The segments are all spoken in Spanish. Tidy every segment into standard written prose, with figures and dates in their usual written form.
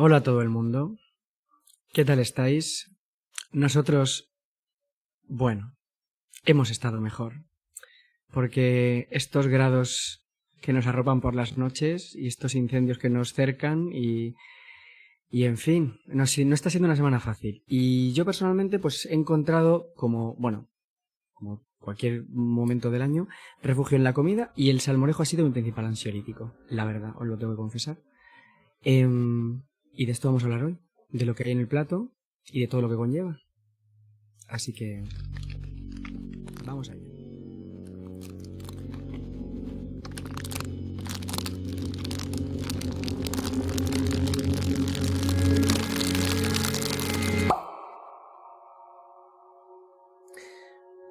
Hola a todo el mundo. ¿Qué tal estáis? Nosotros, bueno, hemos estado mejor. Porque estos grados que nos arropan por las noches y estos incendios que nos cercan y en fin, no está siendo una semana fácil. Y yo personalmente pues he encontrado como cualquier momento del año, refugio en la comida y el salmorejo ha sido mi principal ansiolítico, la verdad, os lo tengo que confesar. Y de esto vamos a hablar hoy, de lo que hay en el plato y de todo lo que conlleva. Así que vamos allá.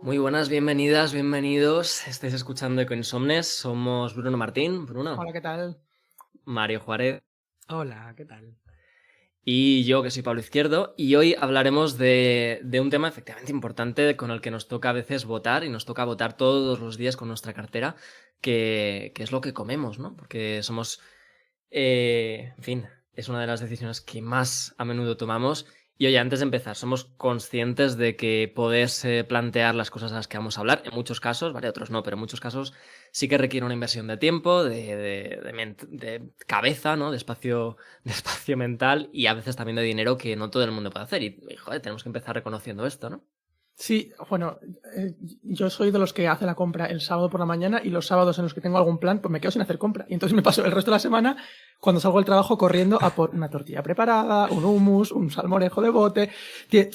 Muy buenas, bienvenidas, bienvenidos. Estáis escuchando Ecoinsomnes. Somos Bruno Martín, Bruno, Hola, ¿qué tal? Mario Juárez Hola, ¿qué tal? y yo, que soy Pablo Izquierdo. Y hoy hablaremos de un tema efectivamente importante con el que nos toca a veces votar y nos toca votar todos los días con nuestra cartera, que es lo que comemos, ¿no? Porque somos, en fin, es una de las decisiones que más a menudo tomamos. Y oye, antes de empezar, somos conscientes de que podés plantear las cosas a las que vamos a hablar. En muchos casos, vale, otros no, pero en muchos casos sí que requiere una inversión de tiempo, de cabeza, ¿no? De espacio, de espacio mental y a veces también de dinero que no todo el mundo puede hacer. Y joder, tenemos que empezar reconociendo esto, ¿no? Sí, bueno, yo soy de los que hace la compra el sábado por la mañana y los sábados en los que tengo algún plan, pues me quedo sin hacer compra. Y entonces me paso el resto de la semana, cuando salgo del trabajo, corriendo a por una tortilla preparada, un hummus, un salmorejo de bote.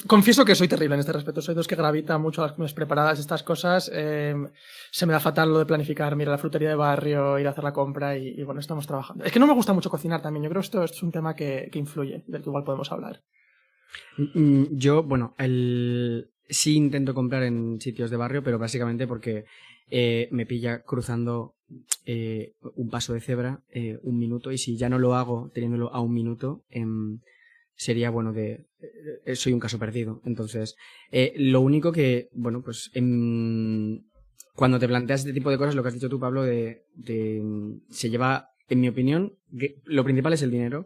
Confieso que soy terrible en este respecto. Soy de los que gravita mucho a las comidas preparadas, estas cosas. Se me da fatal lo de planificar, mira, la frutería de barrio, ir a hacer la compra y bueno, estamos trabajando. Es que no me gusta mucho cocinar también. Yo creo que esto es un tema que influye, del que igual podemos hablar. Yo, sí intento comprar en sitios de barrio, pero básicamente porque me pilla cruzando un paso de cebra un minuto y si ya no lo hago teniéndolo a un minuto, sería soy un caso perdido. Entonces, lo único que, cuando te planteas este tipo de cosas, lo que has dicho tú, Pablo, se lleva, en mi opinión, lo principal es el dinero.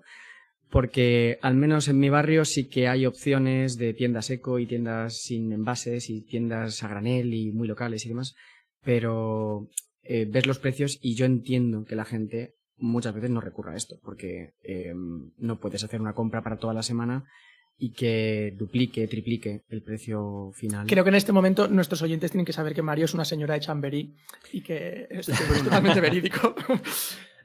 Porque al menos en mi barrio sí que hay opciones de tiendas eco y tiendas sin envases y tiendas a granel y muy locales y demás, pero ves los precios y yo entiendo que la gente muchas veces no recurra a esto, porque no puedes hacer una compra para toda la semana y que duplique, triplique el precio final. Creo que en este momento nuestros oyentes tienen que saber que Mario es una señora de Chamberí y que esto es Bruno, totalmente verídico.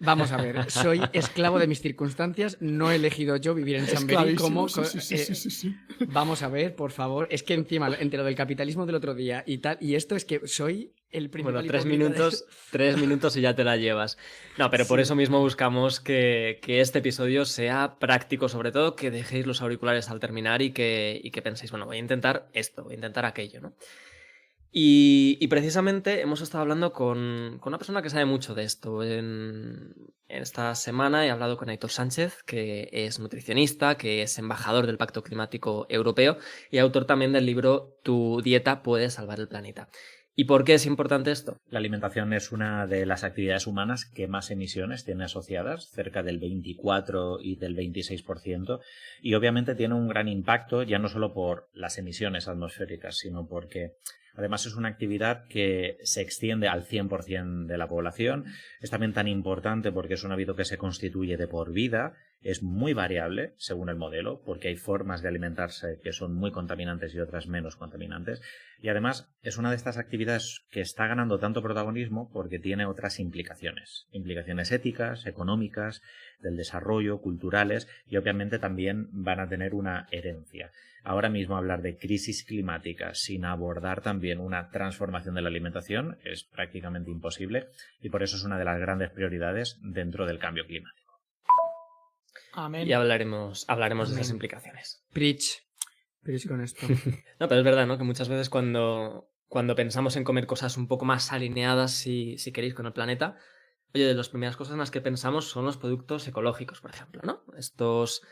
vamos a ver, soy esclavo de mis circunstancias, no he elegido yo vivir en Chamberí como... Esclavísimo, sí. Vamos a ver, por favor, es que encima, entre lo del capitalismo del otro día y tal, y esto es que soy el principal Bueno, 3 minutos, hipócrita 3 minutos y ya te la llevas. No, pero por Sí. eso mismo buscamos que este episodio sea práctico, sobre todo que dejéis los auriculares al terminar y que penséis, bueno, voy a intentar esto, voy a intentar aquello, ¿no? Y precisamente hemos estado hablando con una persona que sabe mucho de esto. En esta semana he hablado con Aitor Sánchez, que es nutricionista, que es embajador del Pacto Climático Europeo y autor también del libro Tu dieta puede salvar el planeta. ¿Y por qué es importante esto? La alimentación es una de las actividades humanas que más emisiones tiene asociadas, cerca del 24 y del 26%, y obviamente tiene un gran impacto ya no solo por las emisiones atmosféricas, sino porque además es una actividad que se extiende al 100% de la población. Es también tan importante porque es un hábito que se constituye de por vida. Es muy variable según el modelo, porque hay formas de alimentarse que son muy contaminantes y otras menos contaminantes. Y además es una de estas actividades que está ganando tanto protagonismo porque tiene otras implicaciones. Implicaciones éticas, económicas, del desarrollo, culturales y obviamente también van a tener una herencia. Ahora mismo hablar de crisis climática sin abordar también una transformación de la alimentación es prácticamente imposible y por eso es una de las grandes prioridades dentro del cambio climático. Amén. Y hablaremos de esas Amén. implicaciones. Preach con esto. No, pero es verdad, ¿no? Que muchas veces cuando pensamos en comer cosas un poco más alineadas, si queréis, con el planeta, oye, de las primeras cosas en las que pensamos son los productos ecológicos, por ejemplo, ¿no? Estos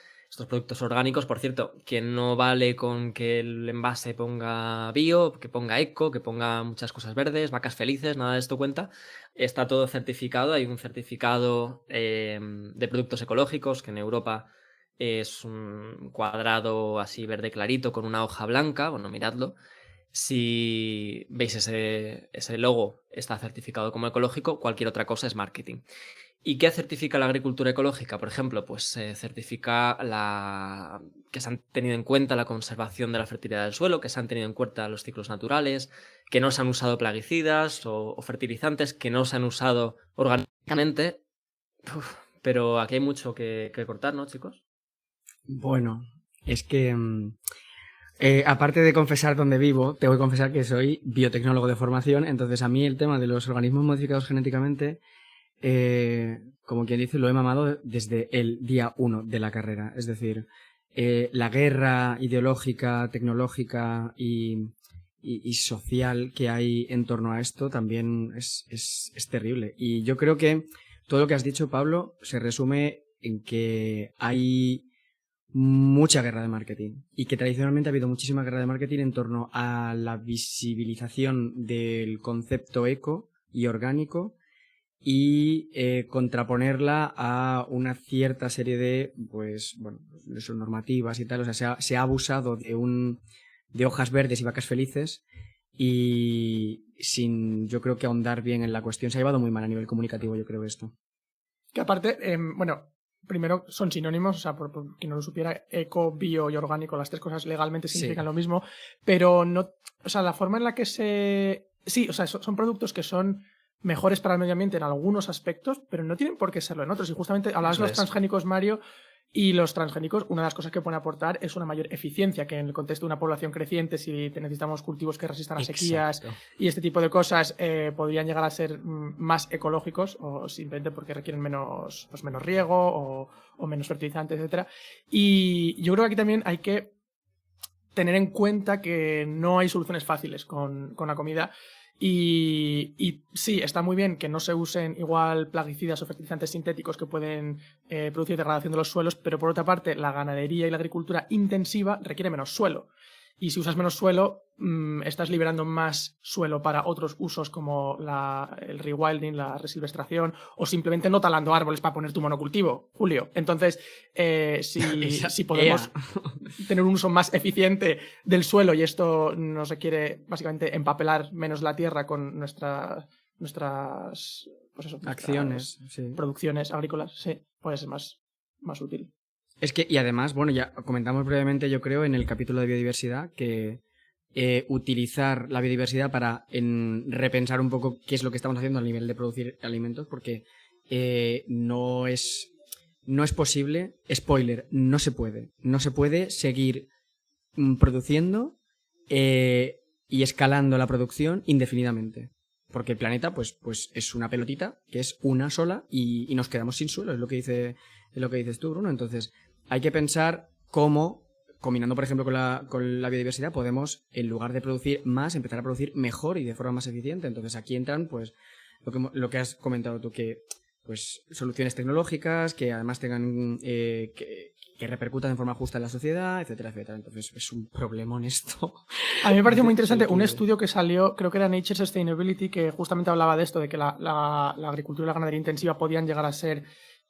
productos orgánicos, por cierto, que no vale con que el envase ponga bio, que ponga eco, que ponga muchas cosas verdes, vacas felices, nada de esto cuenta. Está todo certificado, hay un certificado de productos ecológicos que en Europa es un cuadrado así verde clarito con una hoja blanca. Bueno, miradlo. Si veis ese logo está certificado como ecológico, cualquier otra cosa es marketing. ¿Y qué certifica la agricultura ecológica? Por ejemplo, pues certifica que se han tenido en cuenta la conservación de la fertilidad del suelo, que se han tenido en cuenta los ciclos naturales, que no se han usado plaguicidas o fertilizantes, que no se han usado orgánicamente. Pero aquí hay mucho que cortar, ¿no, chicos? Bueno, es que aparte de confesar dónde vivo, tengo que confesar que soy biotecnólogo de formación, entonces a mí el tema de los organismos modificados genéticamente, como quien dice, lo he mamado desde el día 1 de la carrera. Es decir, la guerra ideológica, tecnológica y social que hay en torno a esto también es terrible. Y yo creo que todo lo que has dicho, Pablo, se resume en que hay mucha guerra de marketing y que tradicionalmente ha habido muchísima guerra de marketing en torno a la visibilización del concepto eco y orgánico y contraponerla a una cierta serie de, pues, bueno, normativas y tal. O sea, se ha abusado de hojas verdes y vacas felices y sin, yo creo que ahondar bien en la cuestión. Se ha llevado muy mal a nivel comunicativo, yo creo, esto. Que aparte, bueno, primero son sinónimos, o sea, por quien no lo supiera, eco, bio y orgánico, las tres cosas legalmente significan lo mismo, pero no, o sea, la forma en la que sí, o sea, son productos que son mejores para el medio ambiente en algunos aspectos, pero no tienen por qué serlo en otros. Y justamente hablabas de los transgénicos, Mario, y los transgénicos, una de las cosas que pueden aportar es una mayor eficiencia, que en el contexto de una población creciente, si necesitamos cultivos que resistan a sequías y este tipo de cosas, podrían llegar a ser más ecológicos, o simplemente porque requieren menos riego o menos fertilizantes, etcétera. Y yo creo que aquí también hay que tener en cuenta que no hay soluciones fáciles con la comida. Y sí, está muy bien que no se usen igual plaguicidas o fertilizantes sintéticos que pueden producir degradación de los suelos, pero por otra parte, la ganadería y la agricultura intensiva requiere menos suelo. Y si usas menos suelo, estás liberando más suelo para otros usos como el rewilding, la resilvestración, o simplemente no talando árboles para poner tu monocultivo, Julio. Entonces, si podemos tener un uso más eficiente del suelo, y esto nos requiere básicamente empapelar menos la tierra con nuestras acciones, sí. Producciones agrícolas, sí, puede ser más útil. Es que, y además, bueno, ya comentamos brevemente, yo creo, en el capítulo de biodiversidad, que utilizar la biodiversidad para repensar un poco qué es lo que estamos haciendo a nivel de producir alimentos, porque no es posible, spoiler, no se puede seguir produciendo y escalando la producción indefinidamente. Porque el planeta, pues es una pelotita, que es una sola, y nos quedamos sin suelo, es lo que dices tú, Bruno. Entonces, hay que pensar cómo, combinando, por ejemplo, con la biodiversidad, podemos, en lugar de producir más, empezar a producir mejor y de forma más eficiente. Entonces, aquí entran, pues, lo que has comentado tú, que pues soluciones tecnológicas que además tengan que repercutan de forma justa en la sociedad, etcétera, etcétera. Entonces es un problemón esto. A mí me pareció muy interesante un estudio que salió, creo que era Nature Sustainability, que justamente hablaba de esto, de que la agricultura y la ganadería intensiva podían llegar a ser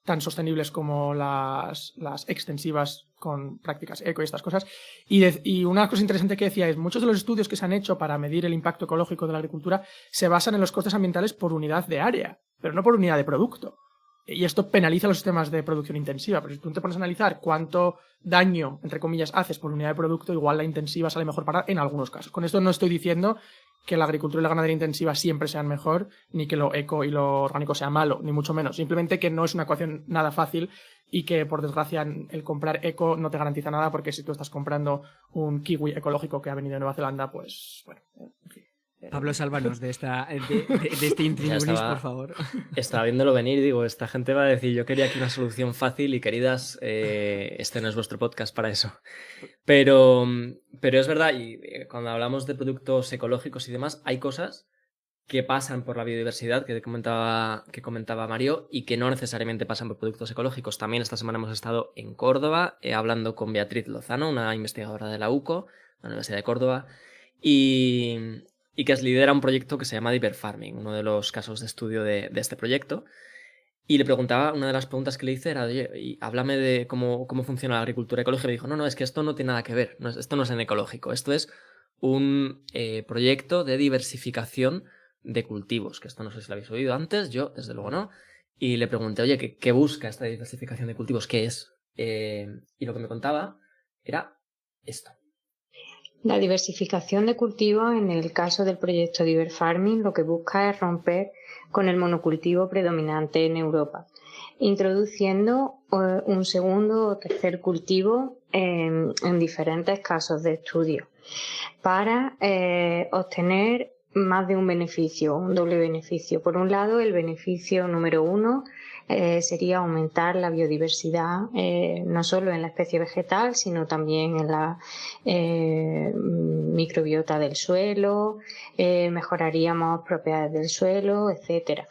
tan sostenibles como las extensivas con prácticas eco y estas cosas. Y una cosa interesante que decía es, muchos de los estudios que se han hecho para medir el impacto ecológico de la agricultura se basan en los costes ambientales por unidad de área, pero no por unidad de producto. Y esto penaliza los sistemas de producción intensiva. Pero si tú te pones a analizar cuánto daño, entre comillas, haces por unidad de producto, igual la intensiva sale mejor para en algunos casos. Con esto no estoy diciendo que la agricultura y la ganadería intensiva siempre sean mejor, ni que lo eco y lo orgánico sea malo, ni mucho menos. Simplemente que no es una ecuación nada fácil y que, por desgracia, el comprar eco no te garantiza nada, porque si tú estás comprando un kiwi ecológico que ha venido de Nueva Zelanda, pues, bueno, en fin. Pablo, sálvanos de este intríngulis, por favor. Estaba viéndolo venir y digo, esta gente va a decir, yo quería aquí una solución fácil y queridas, este no es vuestro podcast para eso. Pero es verdad, y cuando hablamos de productos ecológicos y demás, hay cosas que pasan por la biodiversidad que comentaba Mario y que no necesariamente pasan por productos ecológicos. También esta semana hemos estado en Córdoba hablando con Beatriz Lozano, una investigadora de la UCO, la Universidad de Córdoba, y que lidera un proyecto que se llama Diver Farming, uno de los casos de estudio de este proyecto. Y le preguntaba, una de las preguntas que le hice era, oye, y háblame de cómo funciona la agricultura ecológica. Me dijo, no, es que esto no tiene nada que ver, esto no es en ecológico, esto es un proyecto de diversificación de cultivos, que esto no sé si lo habéis oído antes, yo desde luego no. Y le pregunté, oye, ¿qué busca esta diversificación de cultivos? ¿Qué es? Y lo que me contaba era esto. La diversificación de cultivos, en el caso del proyecto Diver Farming, lo que busca es romper con el monocultivo predominante en Europa, introduciendo un segundo o tercer cultivo en diferentes casos de estudio para obtener más de un beneficio, un doble beneficio. Por un lado, el beneficio número 1 sería aumentar la biodiversidad, no solo en la especie vegetal, sino también en la microbiota del suelo, mejoraríamos propiedades del suelo, etcétera.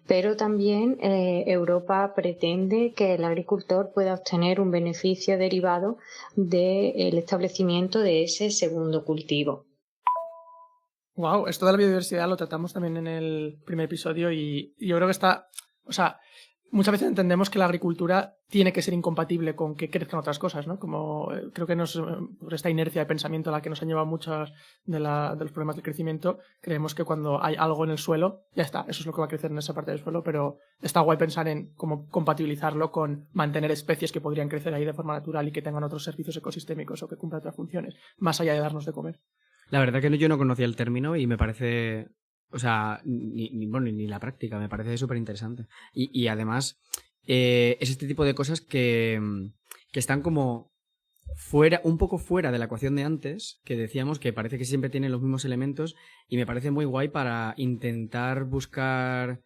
Pero también Europa pretende que el agricultor pueda obtener un beneficio derivado del establecimiento de ese segundo cultivo. Wow, esto de la biodiversidad lo tratamos también en el primer episodio y yo creo que está, o sea, muchas veces entendemos que la agricultura tiene que ser incompatible con que crezcan otras cosas, ¿no? Como creo que por esta inercia de pensamiento a la que nos han llevado muchos de los problemas de crecimiento, creemos que cuando hay algo en el suelo, ya está, eso es lo que va a crecer en esa parte del suelo, pero está guay pensar en cómo compatibilizarlo con mantener especies que podrían crecer ahí de forma natural y que tengan otros servicios ecosistémicos o que cumplan otras funciones, más allá de darnos de comer. La verdad que yo no conocía el término y me parece, o sea, ni la práctica, me parece súper interesante. Y además, es este tipo de cosas que están como fuera, un poco fuera de la ecuación de antes, que decíamos que parece que siempre tienen los mismos elementos y me parece muy guay para intentar buscar,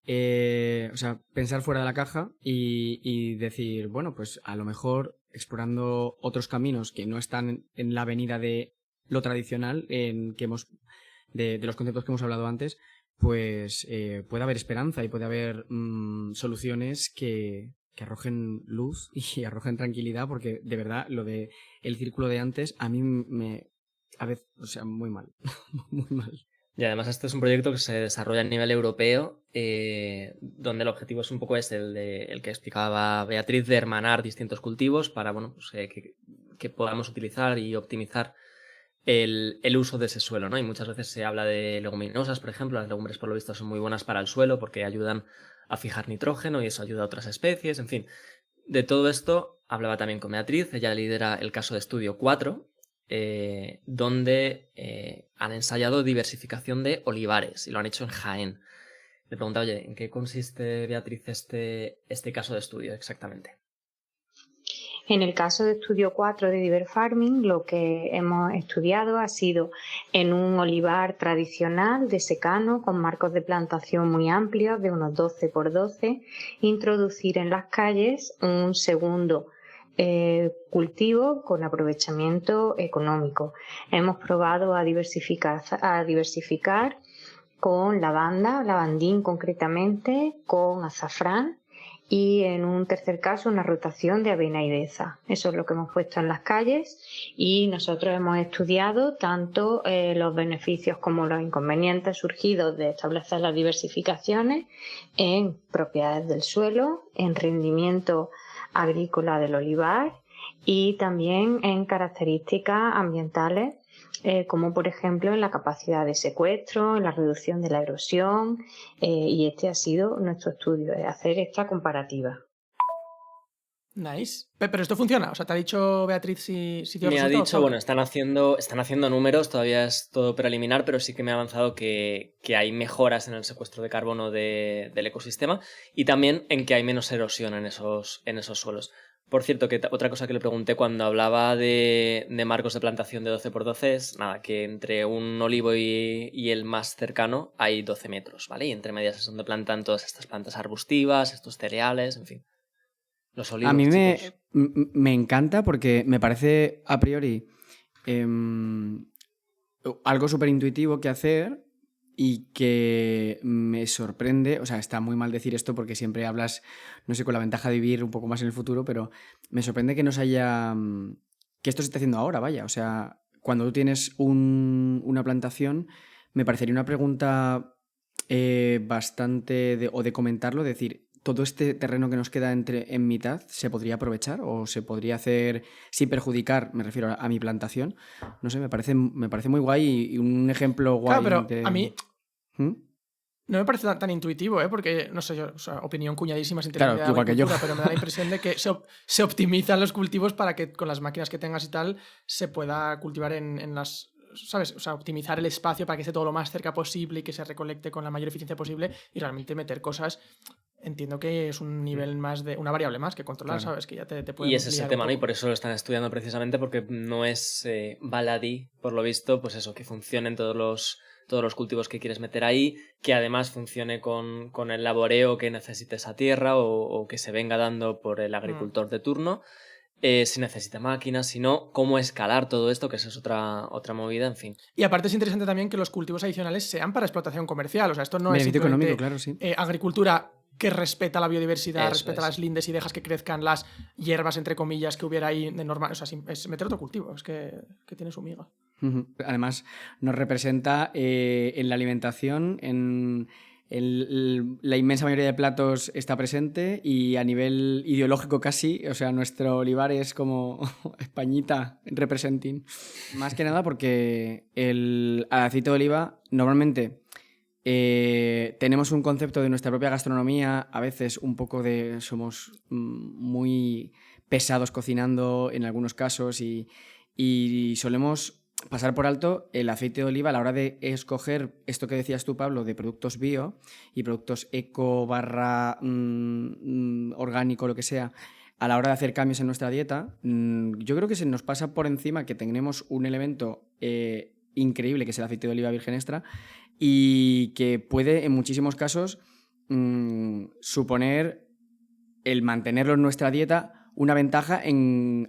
o sea, pensar fuera de la caja y decir, bueno, pues a lo mejor explorando otros caminos que no están en la avenida de lo tradicional de los conceptos que hemos hablado antes, pues puede haber esperanza y puede haber soluciones que arrojen luz y arrojen tranquilidad, porque de verdad lo de el círculo de antes a mí a veces, o sea, muy mal, muy mal. Y además este es un proyecto que se desarrolla a nivel europeo, donde el objetivo es un poco el que explicaba Beatriz, de hermanar distintos cultivos para, bueno, pues, que podamos utilizar y optimizar el uso de ese suelo, ¿no? Y muchas veces se habla de leguminosas, por ejemplo. Las legumbres, por lo visto, son muy buenas para el suelo porque ayudan a fijar nitrógeno y eso ayuda a otras especies, en fin. De todo esto hablaba también con Beatriz. Ella lidera el caso de estudio 4, donde han ensayado diversificación de olivares y lo han hecho en Jaén. Le preguntaba, oye, ¿en qué consiste, Beatriz, este caso de estudio exactamente? En el caso de estudio 4 de Diver Farming, lo que hemos estudiado ha sido en un olivar tradicional de secano con marcos de plantación muy amplios de unos 12 por 12, introducir en las calles un segundo cultivo con aprovechamiento económico. Hemos probado a diversificar con lavanda, lavandín concretamente, con azafrán, y en un tercer caso una rotación de avena y beza. Eso es lo que hemos puesto en las calles y nosotros hemos estudiado tanto los beneficios como los inconvenientes surgidos de establecer las diversificaciones en propiedades del suelo, en rendimiento agrícola del olivar y también en características ambientales, como por ejemplo en la capacidad de secuestro, en la reducción de la erosión, y este ha sido nuestro estudio, hacer esta comparativa. Nice. Pero esto funciona, o sea, ¿te ha dicho Beatriz si dio Me ha resultados, dicho, Pablo? bueno, están haciendo números, todavía es todo preliminar, pero sí que me ha avanzado que hay mejoras en el secuestro de carbono del ecosistema y también en que hay menos erosión en esos suelos. Por cierto, que otra cosa que le pregunté cuando hablaba de marcos de plantación de 12 por 12 es, nada, que entre un olivo y el más cercano hay 12 metros, ¿vale? Y entre medias es donde plantan todas estas plantas arbustivas, estos cereales, en fin. Los olivos, A mí chicos. me encanta porque me parece a priori algo súper intuitivo que hacer y que me sorprende, o sea, está muy mal decir esto porque siempre hablas, no sé, con la ventaja de vivir un poco más en el futuro, pero me sorprende que que esto se esté haciendo ahora, vaya, o sea, cuando tú tienes una plantación, me parecería una pregunta bastante o de comentarlo, decir, todo este terreno que nos queda en mitad se podría aprovechar o se podría hacer sin perjudicar, me refiero a mi plantación. No sé, me parece muy guay y un ejemplo guay. Claro, pero a mí ¿Mm? no me parece tan intuitivo, porque, no sé, yo, o sea, opinión cuñadísima sin Claro, tener idea de igual que yo. agricultura, pero me da la impresión de que se optimizan los cultivos para que con las máquinas que tengas y tal se pueda cultivar en las... ¿Sabes? O sea, optimizar el espacio para que esté todo lo más cerca posible y que se recolecte con la mayor eficiencia posible y realmente meter cosas. Entiendo que es un nivel más de... una variable más que controlar, Claro. ¿sabes? Que ya te puede Y ese es el liar un tema, ¿no? Y poco. por eso lo están estudiando precisamente, porque no es baladí, por lo visto, pues eso, que funcionen todos los cultivos que quieres meter ahí, que además funcione con el laboreo que necesite esa tierra o que se venga dando por el agricultor de turno. Si necesita máquinas, si no, cómo escalar todo esto, que esa es otra movida, en fin. Y aparte es interesante también que los cultivos adicionales sean para explotación comercial. O sea, esto no es Beneficio simplemente económico, claro, sí. Agricultura que respeta la biodiversidad, Eso respeta es. las lindes y dejas que crezcan las hierbas, entre comillas, que hubiera ahí de normal. O sea, es meter otro cultivo, es que tiene su miga. Además, nos representa en la alimentación, la inmensa mayoría de platos está presente y a nivel ideológico casi, o sea, nuestro olivar es como Españita representing. Más que nada porque al aceite de oliva normalmente tenemos un concepto de nuestra propia gastronomía, a veces un poco somos muy pesados cocinando en algunos casos y solemos pasar por alto el aceite de oliva a la hora de escoger esto que decías tú, Pablo, de productos bio y productos eco / orgánico, lo que sea, a la hora de hacer cambios en nuestra dieta. Yo creo que se nos pasa por encima que tenemos un elemento increíble, que es el aceite de oliva virgen extra, y que puede, en muchísimos casos, suponer el mantenerlo en nuestra dieta una ventaja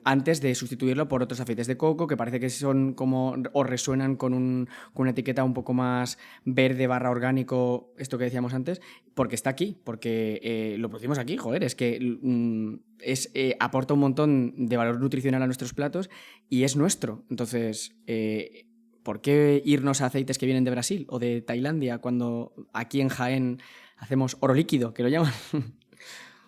antes de sustituirlo por otros aceites de coco que parece que son como o resuenan con una etiqueta un poco más verde / orgánico, esto que decíamos antes, porque está aquí, porque lo producimos aquí, joder, es que aporta un montón de valor nutricional a nuestros platos y es nuestro. Entonces, ¿por qué irnos a aceites que vienen de Brasil o de Tailandia cuando aquí en Jaén hacemos oro líquido, que lo llaman?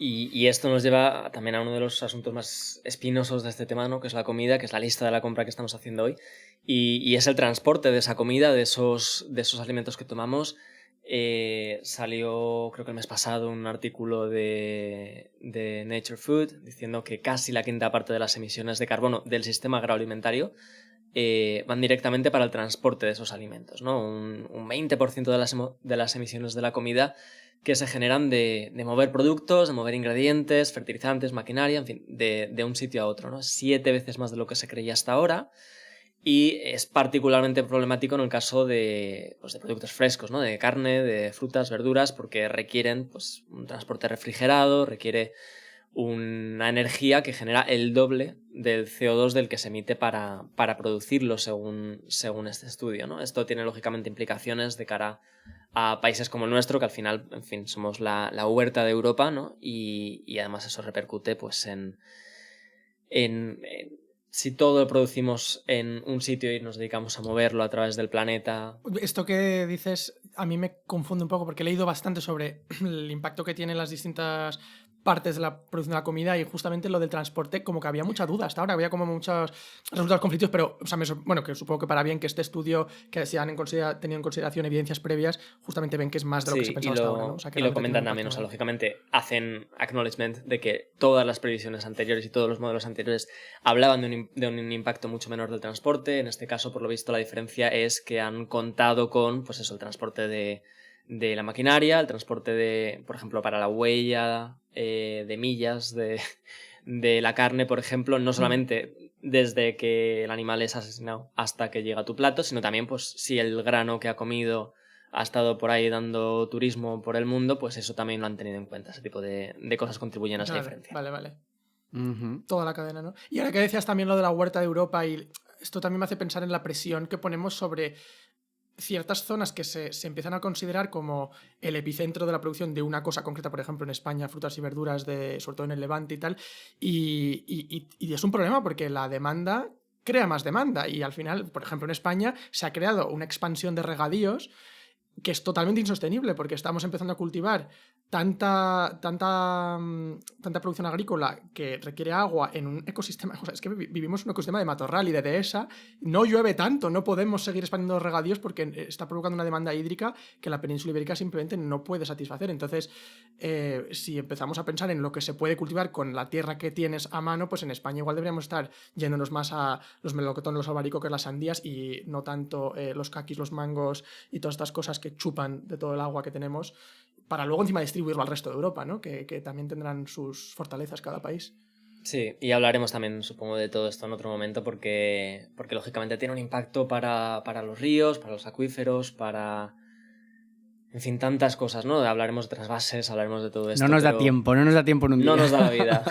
Y esto nos lleva también a uno de los asuntos más espinosos de este tema, ¿no? Que es la comida, que es la lista de la compra que estamos haciendo hoy. Y es el transporte de esa comida, de esos alimentos que tomamos. Salió, creo que el mes pasado, un artículo de Nature Food diciendo que casi la quinta parte de las emisiones de carbono del sistema agroalimentario van directamente para el transporte de esos alimentos, ¿no? Un 20% de las emisiones de la comida que se generan de mover productos, de mover ingredientes, fertilizantes, maquinaria, en fin, de un sitio a otro, ¿no? 7 veces más de lo que se creía hasta ahora. Y es particularmente problemático en el caso de productos frescos, ¿no? De carne, de frutas, verduras, porque requieren pues, un transporte refrigerado, requiere una energía que genera el doble del CO2 del que se emite para producirlo, según este estudio, ¿no? Esto tiene lógicamente implicaciones de cara a países como el nuestro, que al final, en fin, somos la huerta de Europa, ¿no? Y además eso repercute pues en si todo lo producimos en un sitio y nos dedicamos a moverlo a través del planeta. Esto que dices a mí me confunde un poco porque he leído bastante sobre el impacto que tienen las distintas partes de la producción de la comida y justamente lo del transporte, como que había mucha duda hasta ahora, había como muchos resultados conflictos, pero o sea, bueno, que supongo que para bien que este estudio, que se han tenido en consideración evidencias previas, justamente ven que es más de lo que se pensaba hasta ahora, ¿no? O sea, que y lo comentan también, o sea, lógicamente hacen acknowledgement de que todas las previsiones anteriores y todos los modelos anteriores hablaban de un impacto mucho menor del transporte. En este caso, por lo visto, la diferencia es que han contado con, pues eso, el transporte de la maquinaria, el transporte de, por ejemplo, para la huella de millas de la carne, por ejemplo, no solamente desde que el animal es asesinado hasta que llega a tu plato, sino también pues si el grano que ha comido ha estado por ahí dando turismo por el mundo, pues eso también lo han tenido en cuenta. Ese tipo de cosas contribuyen a esa diferencia. Vale. Toda la cadena, ¿no? Y ahora que decías también lo de la huerta de Europa, y esto también me hace pensar en la presión que ponemos sobre ciertas zonas que se empiezan a considerar como el epicentro de la producción de una cosa concreta, por ejemplo en España, frutas y verduras, sobre todo en el Levante y tal, y es un problema porque la demanda crea más demanda y al final, por ejemplo en España se ha creado una expansión de regadíos que es totalmente insostenible, porque estamos empezando a cultivar tanta producción agrícola que requiere agua en un ecosistema. O sea, es que vivimos en un ecosistema de matorral y de dehesa. No llueve tanto, no podemos seguir expandiendo los regadíos porque está provocando una demanda hídrica que la península ibérica simplemente no puede satisfacer. Entonces, si empezamos a pensar en lo que se puede cultivar con la tierra que tienes a mano, pues en España igual deberíamos estar yéndonos más a los melocotones, los albaricoques, las sandías y no tanto los caquis, los mangos y todas estas cosas que chupan de todo el agua que tenemos, para luego encima distribuirlo al resto de Europa, ¿no? Que también tendrán sus fortalezas cada país. Sí, y hablaremos también, supongo, de todo esto en otro momento porque lógicamente tiene un impacto para los ríos, para los acuíferos, para... En fin, tantas cosas, ¿no? Hablaremos de trasvases, hablaremos de todo esto. No nos da tiempo en un día. No nos da la vida.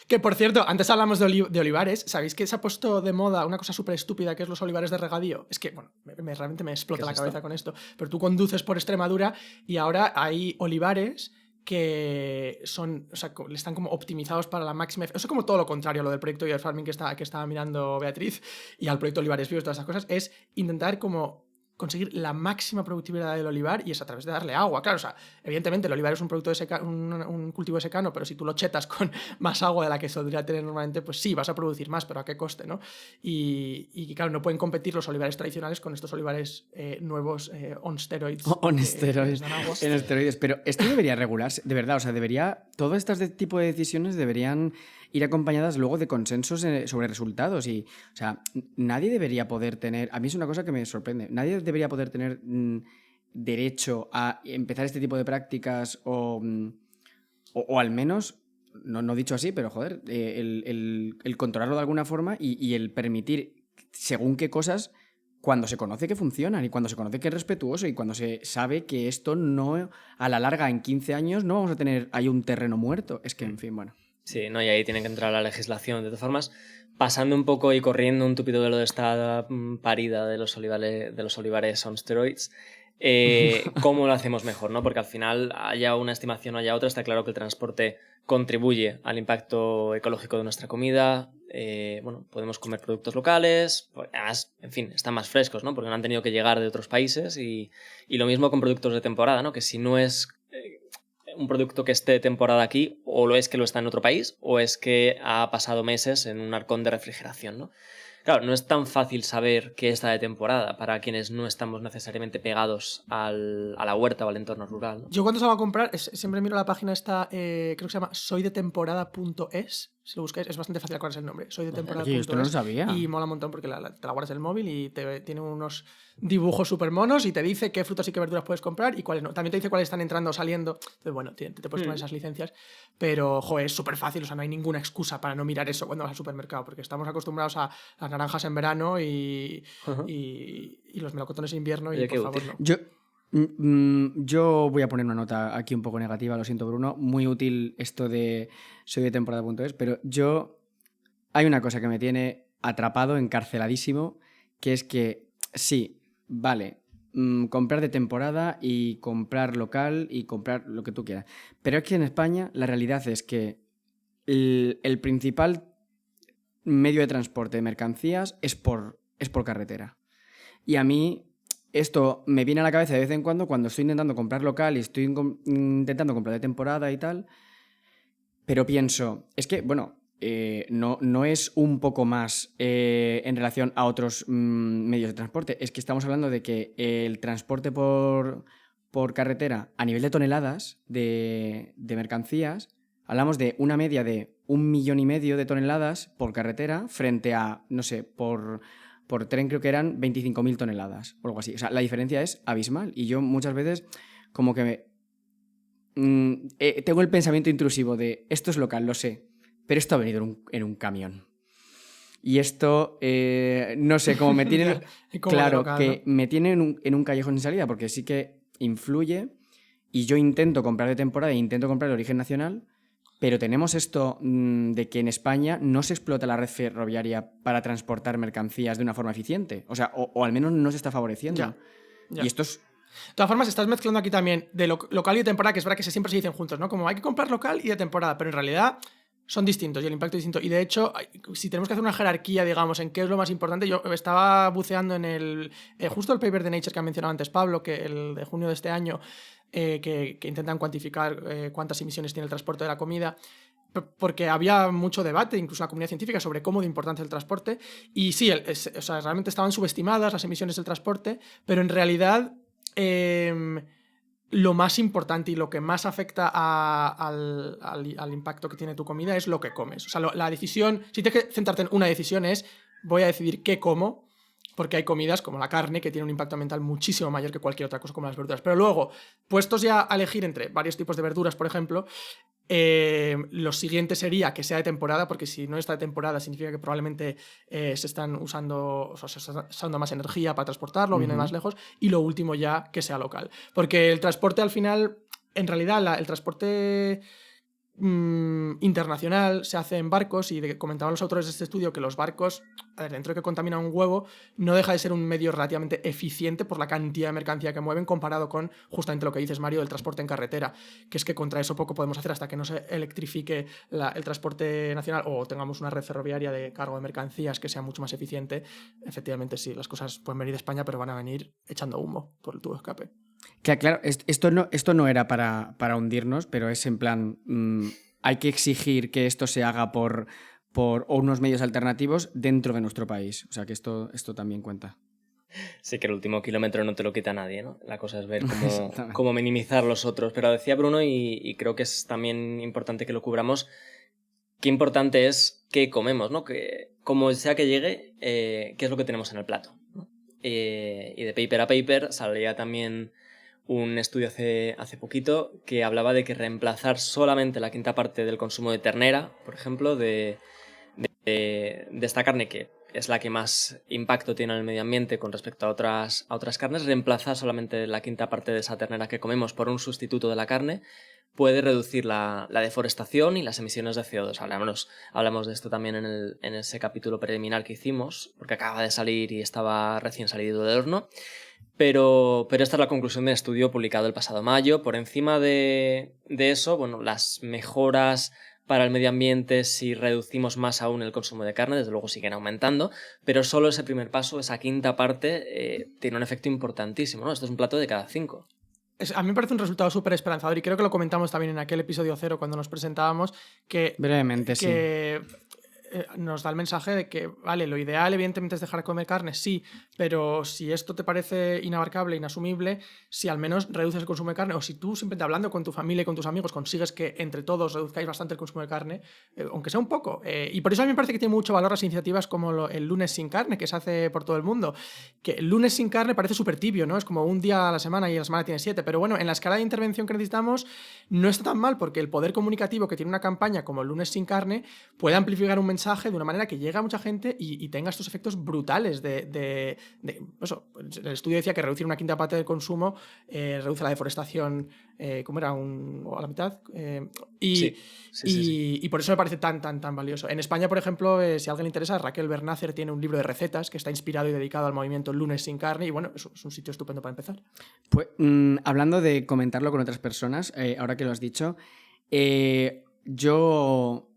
Que, por cierto, antes hablamos de olivares. ¿Sabéis que se ha puesto de moda una cosa súper estúpida que es los olivares de regadío? Es que, bueno, realmente me explota la cabeza con esto. Pero tú conduces por Extremadura y ahora hay olivares que son, o sea, están como optimizados para la máxima... Eso es como todo lo contrario a lo del proyecto Year Farming que estaba mirando Beatriz y al proyecto Olivares Vivos, todas esas cosas. Es intentar como conseguir la máxima productividad del olivar y es a través de darle agua. Claro, o sea, evidentemente el olivar es un producto de un cultivo de secano, pero si tú lo chetas con más agua de la que podría tener normalmente, pues sí, vas a producir más, pero ¿a qué coste, no? Y claro, no pueden competir los olivares tradicionales con estos olivares nuevos on steroids. On steroids. En esteroides. Pero esto debería regularse, de verdad, o sea, todo este tipo de decisiones deberían ir acompañadas luego de consensos sobre resultados y, o sea, nadie debería poder tener, a mí es una cosa que me sorprende, nadie debería poder tener derecho a empezar este tipo de prácticas o al menos, no dicho así, pero joder, el controlarlo de alguna forma y el permitir según qué cosas cuando se conoce que funcionan y cuando se conoce que es respetuoso y cuando se sabe que esto no, a la larga, en 15 años no vamos a tener ahí un terreno muerto. Es que, en fin, bueno. Sí, no, y ahí tiene que entrar la legislación. De todas formas, pasando un poco y corriendo un tupido velo de esta parida de los olivares on steroids, ¿cómo lo hacemos mejor, ¿no? Porque al final, haya una estimación o haya otra, está claro que el transporte contribuye al impacto ecológico de nuestra comida. Bueno, podemos comer productos locales, además, en fin, están más frescos, ¿no? Porque no han tenido que llegar de otros países y lo mismo con productos de temporada, ¿no? Que si no es un producto que esté de temporada aquí, o lo es que lo está en otro país, o es que ha pasado meses en un arcón de refrigeración, ¿no? Claro, no es tan fácil saber qué está de temporada para quienes no estamos necesariamente pegados a la huerta o al entorno rural, ¿no? Yo cuando salgo a comprar, siempre miro la página esta, creo que se llama soydetemporada.es. Si lo buscáis, es bastante fácil acordarse el nombre. Soydetemporada.es. Oye, esto no lo sabía. Y mola un montón porque te la guardas en el móvil y tiene unos dibujos súper monos y te dice qué frutas y qué verduras puedes comprar y cuáles no. También te dice cuáles están entrando o saliendo. Entonces, bueno, te puedes tomar esas licencias. Pero, joder, es súper fácil. O sea, no hay ninguna excusa para no mirar eso cuando vas al supermercado porque estamos acostumbrados a las naranjas en verano y los melocotones en invierno. Y, por favor, no. Yo voy a poner una nota aquí un poco negativa, lo siento, Bruno. Muy útil esto de soydetemporada.es, pero hay una cosa que me tiene atrapado, encarceladísimo, que es que sí, vale, comprar de temporada y comprar local y comprar lo que tú quieras. Pero es que en España la realidad es que el principal medio de transporte de mercancías es por carretera. Y a mí esto me viene a la cabeza de vez en cuando estoy intentando comprar local y estoy intentando comprar de temporada y tal, pero pienso, es que, bueno, no es un poco más en relación a otros medios de transporte, es que estamos hablando de que el transporte por carretera a nivel de toneladas de mercancías, hablamos de una media de 1,5 millones de toneladas por carretera frente a, no sé, por tren creo que eran 25.000 toneladas o algo así. O sea, la diferencia es abismal y yo muchas veces como que tengo el pensamiento intrusivo de esto es local, lo sé, pero esto ha venido en un camión. Y esto, no sé, como me tiene... claro, local, que ¿no? Me tiene en un callejón sin salida porque sí que influye y yo intento comprar de temporada e intento comprar de origen nacional. Pero tenemos esto de que en España no se explota la red ferroviaria para transportar mercancías de una forma eficiente. O sea, o al menos no se está favoreciendo. Ya. Y esto es... De todas formas, estás mezclando aquí también de local y de temporada, que es verdad que siempre se dicen juntos, ¿no? Como hay que comprar local y de temporada, pero en realidad Son distintos y el impacto es distinto. Y de hecho, si tenemos que hacer una jerarquía, digamos, en qué es lo más importante, yo estaba buceando en justo el paper de Nature que ha mencionado antes Pablo, que el de junio de este año, que intentan cuantificar cuántas emisiones tiene el transporte de la comida, porque había mucho debate, incluso en la comunidad científica, sobre cómo de importante es el transporte. Y sí, o sea, realmente estaban subestimadas las emisiones del transporte, pero en realidad lo más importante y lo que más afecta al impacto que tiene tu comida es lo que comes. O sea, la decisión, si tienes que centrarte en una decisión, es voy a decidir qué como, porque hay comidas como la carne que tiene un impacto ambiental muchísimo mayor que cualquier otra cosa como las verduras. Pero luego, puestos ya a elegir entre varios tipos de verduras, por ejemplo, lo siguiente sería que sea de temporada, porque si no está de temporada significa que probablemente se están usando, o sea, se está usando más energía para transportarlo, viene más lejos, y lo último ya que sea local. Porque el transporte al final, en realidad el transporte internacional se hace en barcos y comentaban los autores de este estudio que los barcos, dentro de que contaminan un huevo, no deja de ser un medio relativamente eficiente por la cantidad de mercancía que mueven comparado con justamente lo que dices, Mario, del transporte en carretera, que es que contra eso poco podemos hacer hasta que no se electrifique el transporte nacional o tengamos una red ferroviaria de cargo de mercancías que sea mucho más eficiente. Efectivamente sí, las cosas pueden venir de España pero van a venir echando humo por el tubo de escape. Claro, esto no era para hundirnos, pero es en plan, hay que exigir que esto se haga por unos medios alternativos dentro de nuestro país. O sea, que esto también cuenta. Sí, que el último kilómetro no te lo quita nadie, ¿no? La cosa es ver cómo minimizar los otros. Pero decía Bruno, y creo que es también importante que lo cubramos, qué importante es qué comemos, ¿no? Que como sea que llegue, qué es lo que tenemos en el plato, ¿no? Y de paper a paper salía también un estudio hace poquito que hablaba de que reemplazar solamente la quinta parte del consumo de ternera, por ejemplo, de esta carne que es la que más impacto tiene en el medio ambiente con respecto a otras carnes, reemplazar solamente la quinta parte de esa ternera que comemos por un sustituto de la carne puede reducir la deforestación y las emisiones de CO2. Hablamos de esto también en ese capítulo preliminar que hicimos, porque acaba de salir y estaba recién salido del horno. Pero esta es la conclusión del estudio publicado el pasado mayo. Por encima de eso, bueno, las mejoras para el medio ambiente, si reducimos más aún el consumo de carne, desde luego siguen aumentando, pero solo ese primer paso, esa quinta parte, tiene un efecto importantísimo, ¿no? Esto es un plato de cada 5. A mí me parece un resultado súper esperanzador y creo que lo comentamos también en aquel episodio 0 cuando nos presentábamos, que brevemente, sí. Nos da el mensaje de que, vale, lo ideal evidentemente es dejar de comer carne, sí, pero si esto te parece inabarcable, inasumible, si al menos reduces el consumo de carne, o si tú simplemente hablando con tu familia y con tus amigos consigues que entre todos reduzcáis bastante el consumo de carne, aunque sea un poco. Y por eso a mí me parece que tiene mucho valor las iniciativas como el lunes sin carne, que se hace por todo el mundo. Que el lunes sin carne parece súper tibio, ¿no? Es como un día a la semana y la semana tiene 7, pero bueno, en la escala de intervención que necesitamos no está tan mal, porque el poder comunicativo que tiene una campaña como el lunes sin carne puede amplificar un mensaje de una manera que llegue a mucha gente y tenga estos efectos brutales eso. El estudio decía que reducir una quinta parte del consumo reduce la deforestación ¿cómo era? A la mitad. Y por eso me parece tan valioso. En España, por ejemplo, si a alguien le interesa, Raquel Bernácer tiene un libro de recetas que está inspirado y dedicado al movimiento Lunes sin carne y bueno, es un sitio estupendo para empezar. Pues, hablando de comentarlo con otras personas, ahora que lo has dicho, yo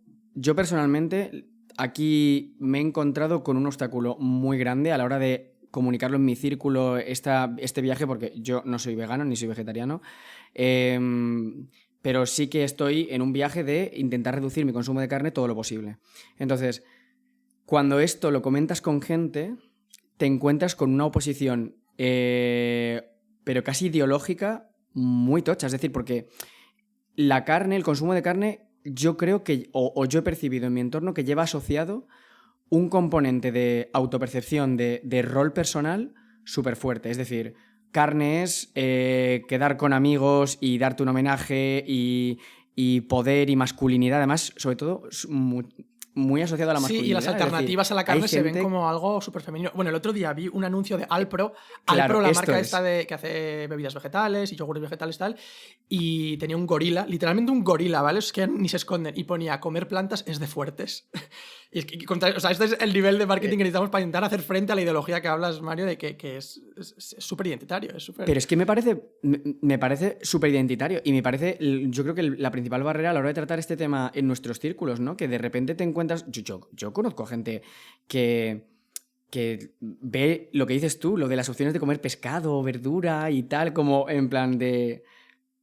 personalmente aquí me he encontrado con un obstáculo muy grande a la hora de comunicarlo en mi círculo este viaje, porque yo no soy vegano ni soy vegetariano, pero sí que estoy en un viaje de intentar reducir mi consumo de carne todo lo posible. Entonces, cuando esto lo comentas con gente, te encuentras con una oposición, pero casi ideológica, muy tocha. Es decir, porque la carne, el consumo de carne, yo creo que, o yo he percibido en mi entorno que lleva asociado un componente de autopercepción, de rol personal súper fuerte. Es decir, carne es quedar con amigos y darte un homenaje y poder y masculinidad. Además, sobre todo, muy asociado a la masculinidad. Sí, y las alternativas a la carne se ven como algo súper femenino. Bueno, el otro día vi un anuncio de Alpro. Alpro, la marca esta que hace bebidas vegetales y yogures vegetales y tal, y tenía un gorila, literalmente un gorila, ¿vale? Es que ni se esconden. Y ponía, comer plantas es de fuertes. Y es que, o sea, este es el nivel de marketing que necesitamos para intentar hacer frente a la ideología que hablas, Mario, de que es súper identitario. Pero es que me parece súper identitario y me parece, yo creo que la principal barrera a la hora de tratar este tema en nuestros círculos, ¿no? Que de repente te encuentras... Yo conozco gente que ve lo que dices tú, lo de las opciones de comer pescado, verdura y tal, como en plan de...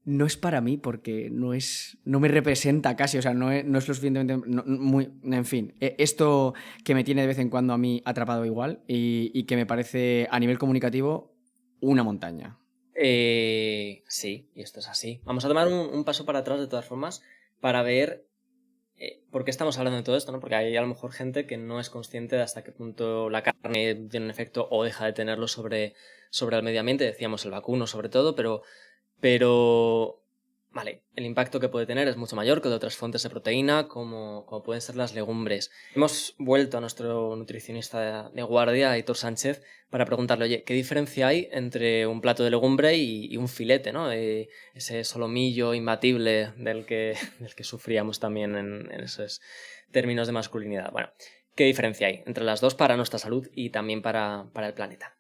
No es para mí porque no me representa casi, o sea, no es lo suficientemente... en fin, esto que me tiene de vez en cuando a mí atrapado igual y que me parece a nivel comunicativo una montaña. Sí, y esto es así. Vamos a tomar un paso para atrás de todas formas para ver por qué estamos hablando de todo esto, ¿no? Porque hay a lo mejor gente que no es consciente de hasta qué punto la carne tiene un efecto o deja de tenerlo sobre el medio ambiente. Decíamos el vacuno sobre todo, pero vale, el impacto que puede tener es mucho mayor que de otras fuentes de proteína, como pueden ser las legumbres. Hemos vuelto a nuestro nutricionista de guardia, Aitor Sánchez, para preguntarle, oye, ¿qué diferencia hay entre un plato de legumbre y un filete, ¿no? Ese solomillo imbatible del que sufríamos también en esos términos de masculinidad. Bueno, ¿qué diferencia hay entre las dos para nuestra salud y también para el planeta?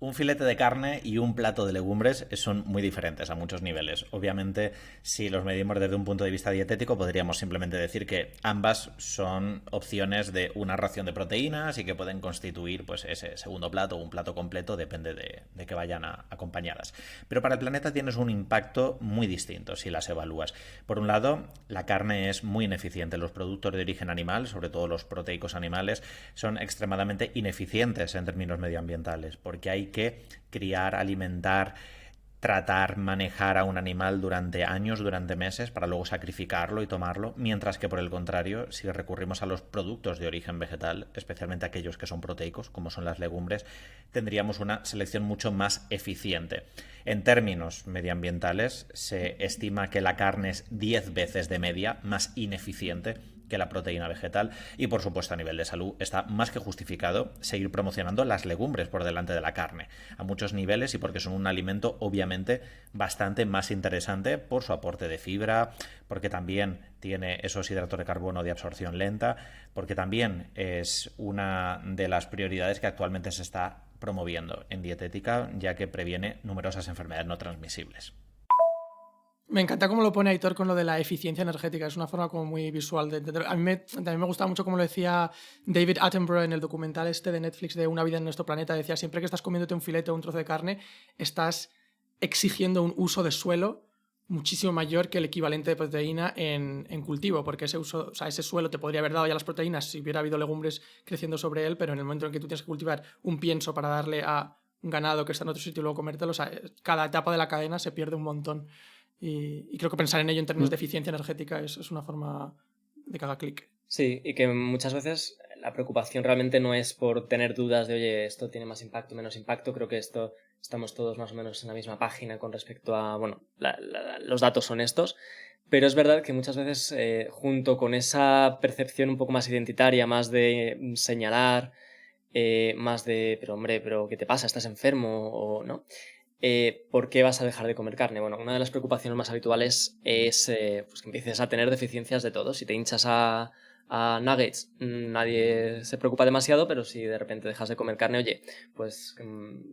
Un filete de carne y un plato de legumbres son muy diferentes a muchos niveles. Obviamente, si los medimos desde un punto de vista dietético, podríamos simplemente decir que ambas son opciones de una ración de proteínas y que pueden constituir pues, ese segundo plato o un plato completo, depende de que vayan acompañadas. Pero para el planeta tienes un impacto muy distinto si las evalúas. Por un lado, la carne es muy ineficiente. Los productos de origen animal, sobre todo los proteicos animales, son extremadamente ineficientes en términos medioambientales, porque hay que criar, alimentar, tratar, manejar a un animal durante años, durante meses, para luego sacrificarlo y tomarlo, mientras que por el contrario, si recurrimos a los productos de origen vegetal, especialmente aquellos que son proteicos, como son las legumbres, tendríamos una selección mucho más eficiente. En términos medioambientales, se estima que la carne es 10 veces de media más ineficiente que la proteína vegetal y, por supuesto, a nivel de salud está más que justificado seguir promocionando las legumbres por delante de la carne a muchos niveles y porque son un alimento obviamente bastante más interesante por su aporte de fibra, porque también tiene esos hidratos de carbono de absorción lenta, porque también es una de las prioridades que actualmente se está promoviendo en dietética, ya que previene numerosas enfermedades no transmisibles. Me encanta cómo lo pone Aitor con lo de la eficiencia energética. Es una forma como muy visual de entender. También me gustaba mucho como lo decía David Attenborough en el documental este de Netflix de Una vida en nuestro planeta. Decía, siempre que estás comiéndote un filete o un trozo de carne, estás exigiendo un uso de suelo muchísimo mayor que el equivalente de proteína en cultivo, porque ese uso, o sea, ese suelo te podría haber dado ya las proteínas si hubiera habido legumbres creciendo sobre él, pero en el momento en que tú tienes que cultivar un pienso para darle a un ganado que está en otro sitio y luego comértelo, o sea, cada etapa de la cadena se pierde un montón. Y creo que pensar en ello en términos de eficiencia energética es una forma de que haga clic. Sí, y que muchas veces la preocupación realmente no es por tener dudas de, oye, esto tiene más impacto, menos impacto. Creo que estamos todos más o menos en la misma página con respecto a, bueno, los datos son estos. Pero es verdad que muchas veces, junto con esa percepción un poco más identitaria, más de señalar, más de, pero hombre, pero ¿qué te pasa? ¿Estás enfermo? O no. ¿Por qué vas a dejar de comer carne? Bueno, una de las preocupaciones más habituales es pues que empieces a tener deficiencias de todo. Si te hinchas a nuggets, nadie se preocupa demasiado, pero si de repente dejas de comer carne, oye, pues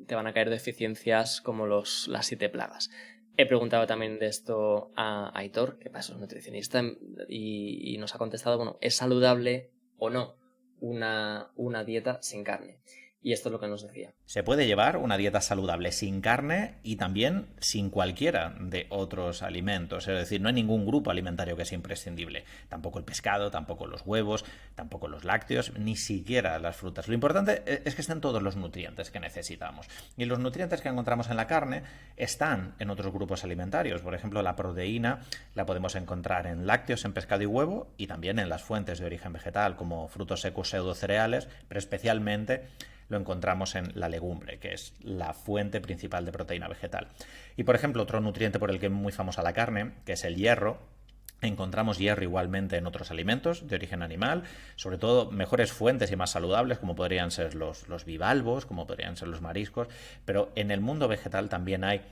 te van a caer deficiencias como las 7 plagas. He preguntado también de esto a Aitor, que es nutricionista, y nos ha contestado, bueno, ¿es saludable o no una dieta sin carne? Y esto es lo que nos decía. Se puede llevar una dieta saludable sin carne y también sin cualquiera de otros alimentos. Es decir, no hay ningún grupo alimentario que sea imprescindible. Tampoco el pescado, tampoco los huevos, tampoco los lácteos, ni siquiera las frutas. Lo importante es que estén todos los nutrientes que necesitamos. Y los nutrientes que encontramos en la carne están en otros grupos alimentarios. Por ejemplo, la proteína la podemos encontrar en lácteos, en pescado y huevo, y también en las fuentes de origen vegetal, como frutos secos, pseudocereales, pero especialmente lo encontramos en la legumbre, que es la fuente principal de proteína vegetal. Y, por ejemplo, otro nutriente por el que es muy famosa la carne, que es el hierro. Encontramos hierro igualmente en otros alimentos de origen animal, sobre todo mejores fuentes y más saludables, como podrían ser los bivalvos, como podrían ser los mariscos, pero en el mundo vegetal también hay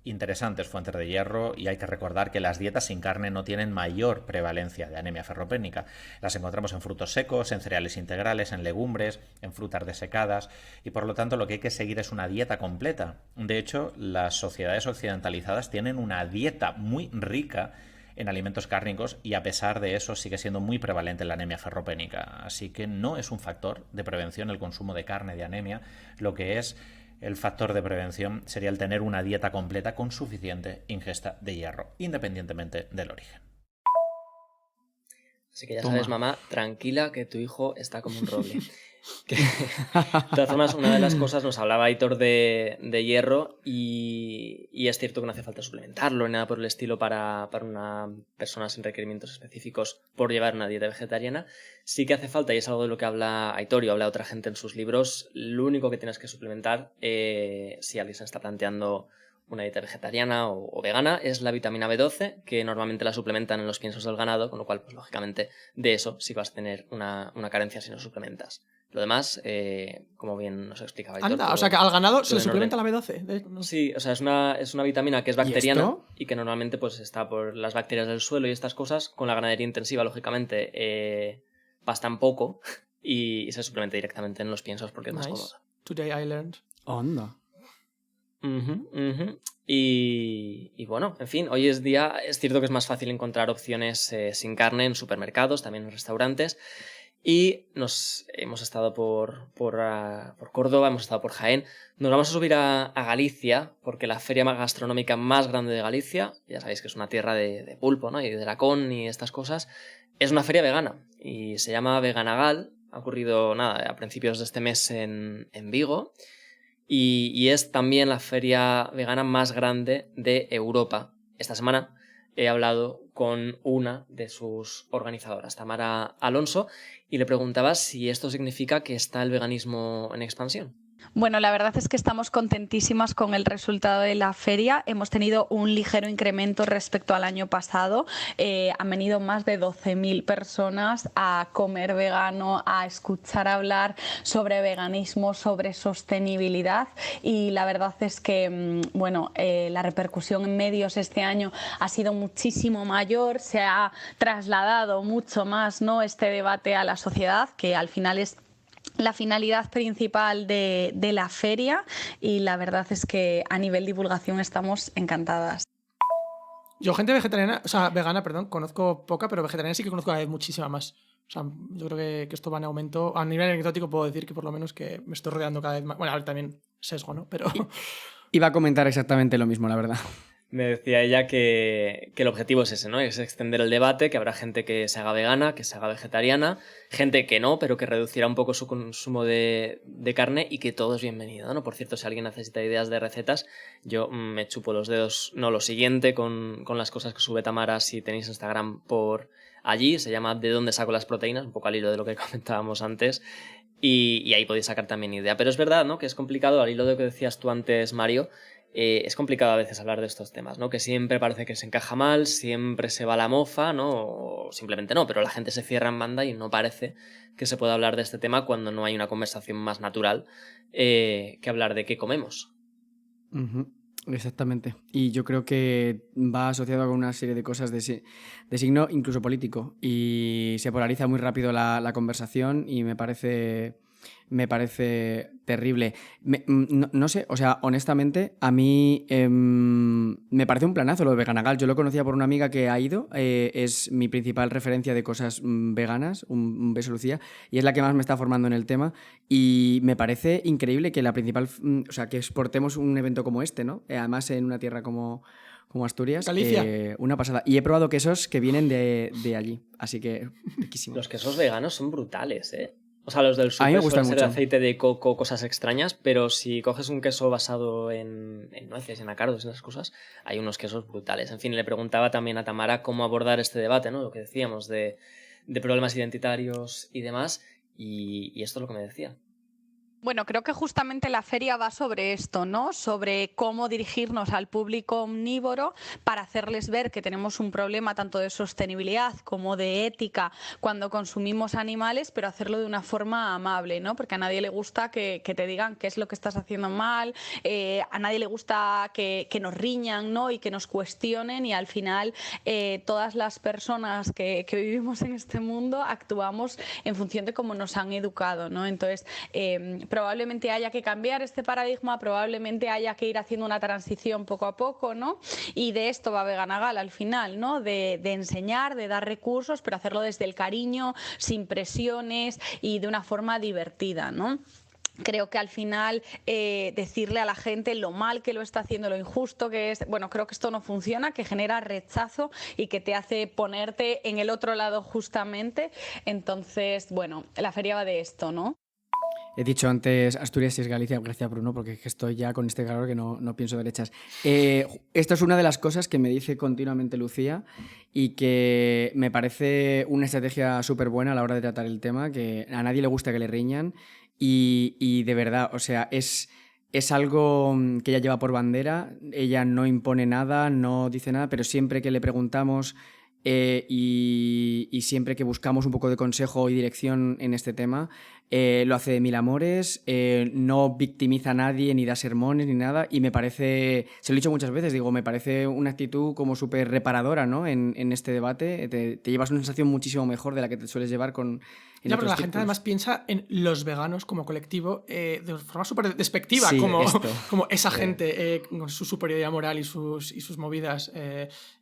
interesantes fuentes de hierro, y hay que recordar que las dietas sin carne no tienen mayor prevalencia de anemia ferropénica. Las encontramos en frutos secos, en cereales integrales, en legumbres, en frutas desecadas, y por lo tanto lo que hay que seguir es una dieta completa. De hecho, las sociedades occidentalizadas tienen una dieta muy rica en alimentos cárnicos y a pesar de eso sigue siendo muy prevalente la anemia ferropénica. Así que no es un factor de prevención el consumo de carne de anemia, lo que es el factor de prevención sería el tener una dieta completa con suficiente ingesta de hierro, independientemente del origen. Así que ya Toma. sabes, mamá, tranquila que tu hijo está como un roble. De todas formas, una de las cosas, nos hablaba Aitor de hierro y es cierto que no hace falta suplementarlo ni nada por el estilo para una persona sin requerimientos específicos por llevar una dieta vegetariana. Sí que hace falta, y es algo de lo que habla Aitor y habla otra gente en sus libros, lo único que tienes que suplementar si alguien se está planteando una dieta vegetariana o vegana es la vitamina B12, que normalmente la suplementan en los piensos del ganado, con lo cual, pues lógicamente, de eso sí vas a tener una carencia si no suplementas. Lo demás, como bien nos explicaba Aitor. Anda, o sea que al ganado se todo le en suplementa orden. la B12. No. Sí, o sea, es una vitamina que es bacteriana esto? y que normalmente pues está por las bacterias del suelo y estas cosas. Con la ganadería intensiva, lógicamente, pastan poco y se suplementa directamente en los piensos porque es más Nice. cómodo. Today I learned. Onda. Y bueno, en fin, hoy es día, es cierto que es más fácil encontrar opciones sin carne en supermercados, también en restaurantes. Y hemos estado por Córdoba, hemos estado por Jaén. Nos vamos a subir a Galicia, porque la feria gastronómica más grande de Galicia, ya sabéis que es una tierra de pulpo, ¿no? Y de lacón y estas cosas, es una feria vegana y se llama Veganagal. Ha ocurrido a principios de este mes en Vigo. Y es también la feria vegana más grande de Europa. Esta semana he hablado con una de sus organizadoras, Tamara Alonso, y le preguntaba si esto significa que está el veganismo en expansión. Bueno, la verdad es que estamos contentísimas con el resultado de la feria. Hemos tenido un ligero incremento respecto al año pasado. Han venido más de 12.000 personas a comer vegano, a escuchar hablar sobre veganismo, sobre sostenibilidad. Y la verdad es que, la repercusión en medios este año ha sido muchísimo mayor. Se ha trasladado mucho más, ¿no?, este debate a la sociedad, que al final es la finalidad principal de la feria, y la verdad es que a nivel divulgación estamos encantadas. Yo gente vegetariana, o sea, vegana, perdón, conozco poca, pero vegetariana sí que conozco cada vez muchísima más. O sea, yo creo que esto va en aumento. A nivel anecdótico puedo decir que por lo menos que me estoy rodeando cada vez más. Bueno, a ver, también sesgo, ¿no? Pero Iba a comentar exactamente lo mismo, la verdad. Me decía ella que el objetivo es ese, ¿no? Es extender el debate, que habrá gente que se haga vegana, que se haga vegetariana, gente que no, pero que reducirá un poco su consumo de carne, y que todo es bienvenido, ¿no? Por cierto, si alguien necesita ideas de recetas, yo me chupo los dedos. No, lo siguiente con las cosas que sube Tamara, si tenéis Instagram por allí, se llama ¿De dónde saco las proteínas? Un poco al hilo de lo que comentábamos antes. Y ahí podéis sacar también idea. Pero es verdad, ¿no?, que es complicado, al hilo de lo que decías tú antes, Mario. Es complicado a veces hablar de estos temas, ¿no? Que siempre parece que se encaja mal, siempre se va la mofa, ¿no? O simplemente no, pero la gente se cierra en banda y no parece que se pueda hablar de este tema cuando no hay una conversación más natural que hablar de qué comemos. Exactamente. Y yo creo que va asociado con una serie de cosas de signo incluso político. Y se polariza muy rápido la conversación y me parece terrible. No sé, o sea, honestamente, a mí me parece un planazo lo de Veganagal. Yo lo conocía por una amiga que ha ido, es mi principal referencia de cosas veganas, un beso Lucía, y es la que más me está formando en el tema. Y me parece increíble que o sea, que exportemos un evento como este, ¿no? Además en una tierra como Asturias. Galicia. Una pasada. Y he probado quesos que vienen de allí, así que riquísimo. Los quesos veganos son brutales, ¿eh? O sea, los del A mí me súper gustan suelen ser mucho. de aceite de coco, cosas extrañas, pero si coges un queso basado en nueces, en acardos, en esas cosas, hay unos quesos brutales. En fin, le preguntaba también a Tamara cómo abordar este debate, ¿no? Lo que decíamos de problemas identitarios y demás, y esto es lo que me decía. Bueno, creo que justamente la feria va sobre esto, ¿no? Sobre cómo dirigirnos al público omnívoro para hacerles ver que tenemos un problema tanto de sostenibilidad como de ética cuando consumimos animales, pero hacerlo de una forma amable, ¿no? Porque a nadie le gusta que te digan qué es lo que estás haciendo mal, a nadie le gusta que nos riñan, ¿no? Y que nos cuestionen, y al final todas las personas que vivimos en este mundo actuamos en función de cómo nos han educado, ¿no? Entonces, probablemente haya que cambiar este paradigma, probablemente haya que ir haciendo una transición poco a poco, ¿no? Y de esto va Vegana Gala al final, ¿no? De enseñar, de dar recursos, pero hacerlo desde el cariño, sin presiones y de una forma divertida, ¿no? Creo que al final decirle a la gente lo mal que lo está haciendo, lo injusto que es, bueno, creo que esto no funciona, que genera rechazo y que te hace ponerte en el otro lado justamente. Entonces, bueno, la feria va de esto, ¿no? He dicho antes Asturias y es Galicia, gracias Bruno, porque es que estoy ya con este calor que no pienso derechas. Esta es una de las cosas que me dice continuamente Lucía y que me parece una estrategia súper buena a la hora de tratar el tema, que a nadie le gusta que le riñan y de verdad, o sea, es algo que ella lleva por bandera, ella no impone nada, no dice nada, pero siempre que le preguntamos y siempre que buscamos un poco de consejo y dirección en este tema, lo hace de mil amores, no victimiza a nadie, ni da sermones, ni nada, y me parece, se lo he dicho muchas veces, digo, me parece una actitud como súper reparadora, ¿no? En este debate, te llevas una sensación muchísimo mejor de la que te sueles llevar con... Ya, porque la gente además piensa en los veganos como colectivo de forma súper despectiva, sí, como esa gente con su superioridad moral y sus movidas.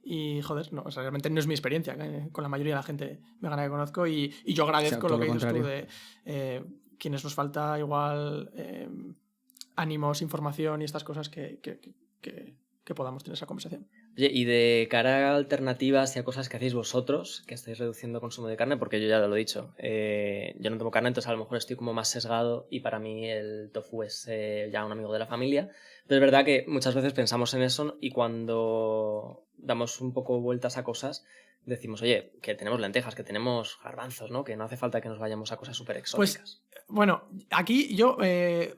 Y joder, no, o sea, realmente no es mi experiencia con la mayoría de la gente vegana que conozco, y yo agradezco, o sea, lo que dices tú de quienes nos falta igual ánimos, información y estas cosas que podamos tener esa conversación. Oye, y de cara a alternativas y a cosas que hacéis vosotros, que estáis reduciendo el consumo de carne, porque yo ya lo he dicho, yo no tomo carne, entonces a lo mejor estoy como más sesgado y para mí el tofu es ya un amigo de la familia, pero es verdad que muchas veces pensamos en eso y cuando damos un poco vueltas a cosas decimos, oye, que tenemos lentejas, que tenemos garbanzos, ¿no? Que no hace falta que nos vayamos a cosas súper exóticas. Pues, bueno, aquí yo,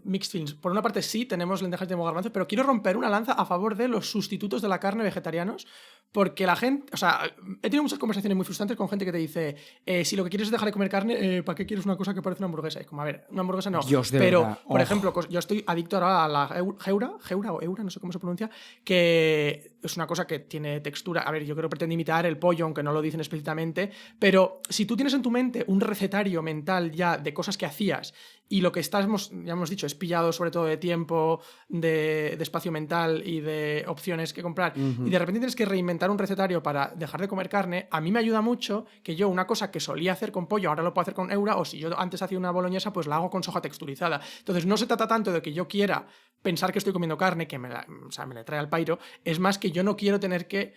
mixed feelings. Por una parte sí, tenemos lentejas y tenemos garbanzos, pero quiero romper una lanza a favor de los sustitutos de la carne vegetarianos, porque la gente, o sea, he tenido muchas conversaciones muy frustrantes con gente que te dice, si lo que quieres es dejar de comer carne, ¿para qué quieres una cosa que parece una hamburguesa? Y como, a ver, una hamburguesa no. Dios, de pero, verdad. por ejemplo, yo estoy adicto ahora a la Geura o Eura, no sé cómo se pronuncia, que es una cosa que tiene textura. A ver, yo creo que pretende imitar el pollo, aunque no lo dicen explícitamente, pero si tú tienes en tu mente un recetario mental ya de cosas que hacías y lo que estamos, ya hemos dicho, es pillado sobre todo de tiempo, de espacio mental y de opciones que comprar, y de repente tienes que reinventar un recetario para dejar de comer carne, a mí me ayuda mucho que yo una cosa que solía hacer con pollo, ahora lo puedo hacer con Eura, o si yo antes hacía una boloñesa, pues la hago con soja texturizada. Entonces no se trata tanto de que yo quiera pensar que estoy comiendo carne, que me la trae al pairo, es más que yo no quiero tener que,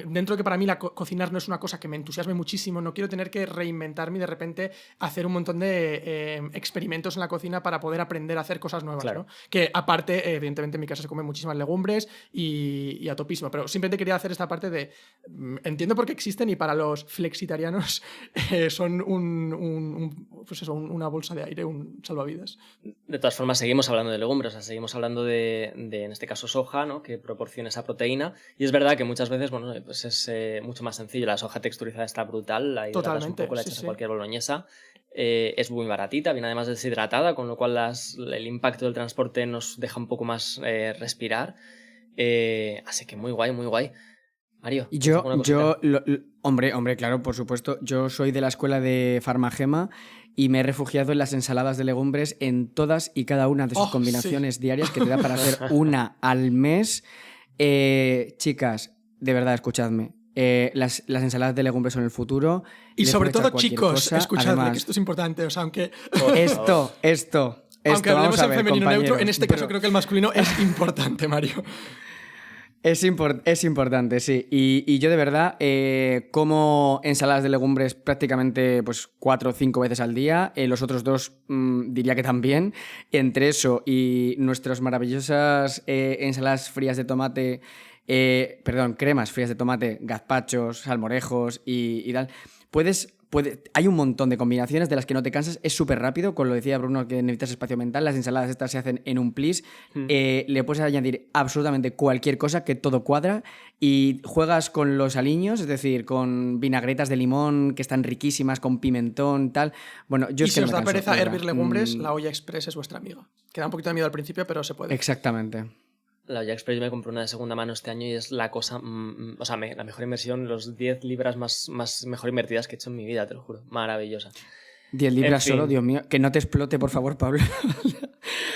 dentro de que para mí cocinar no es una cosa que me entusiasme muchísimo, no quiero tener que reinventarme y de repente hacer un montón de experimentos en la cocina para poder aprender a hacer cosas nuevas, claro, ¿no? Que aparte, evidentemente en mi casa se comen muchísimas legumbres y a topísimo, pero simplemente quería hacer esta parte de entiendo por qué existen y para los flexitarianos son pues eso, una bolsa de aire, un salvavidas. De todas formas, seguimos hablando de legumbres, o sea, seguimos hablando de en este caso soja, ¿no? Que proporciona esa proteína, y es verdad que muchas veces, bueno, pues es mucho más sencillo. La soja texturizada está brutal, la hidratas un poco, la echas a cualquier boloñesa. Es muy baratita, viene además deshidratada, con lo cual el impacto del transporte nos deja un poco más respirar. Así que muy guay, muy guay. Mario, hombre, claro, por supuesto. Yo soy de la escuela de Farmagema y me he refugiado en las ensaladas de legumbres en todas y cada una de sus combinaciones diarias, que te da para hacer una al mes. Chicas, de verdad, escuchadme. Las ensaladas de legumbres son el futuro. Y sobre todo, chicos, escuchadme, además, que esto es importante. O sea, aunque... Aunque hablemos en femenino neutro, en este caso creo que el masculino es importante, Mario. Es importante, sí. Y yo de verdad como ensaladas de legumbres prácticamente pues 4 o 5 veces al día. Los otros 2 diría que también. Entre eso y nuestras maravillosas ensaladas frías de tomate, cremas frías de tomate, gazpachos, salmorejos y tal. Puedes hay un montón de combinaciones de las que no te cansas, es súper rápido, con lo decía Bruno que necesitas espacio mental, las ensaladas estas se hacen en un plis, le puedes añadir absolutamente cualquier cosa que todo cuadra y juegas con los aliños, es decir, con vinagretas de limón que están riquísimas, con pimentón, tal. Bueno, yo y es si que os no me da canso, pereza de hervir verdad. legumbres, la olla express es vuestra amiga. Que da un poquito de miedo al principio, pero se puede. Exactamente. La olla express me compré una de segunda mano este año y es la cosa, o sea, la mejor inversión, los 10 libras más mejor invertidas que he hecho en mi vida, te lo juro. Maravillosa. 10 libras En fin. solo, Dios mío. Que no te explote, por favor, Pablo.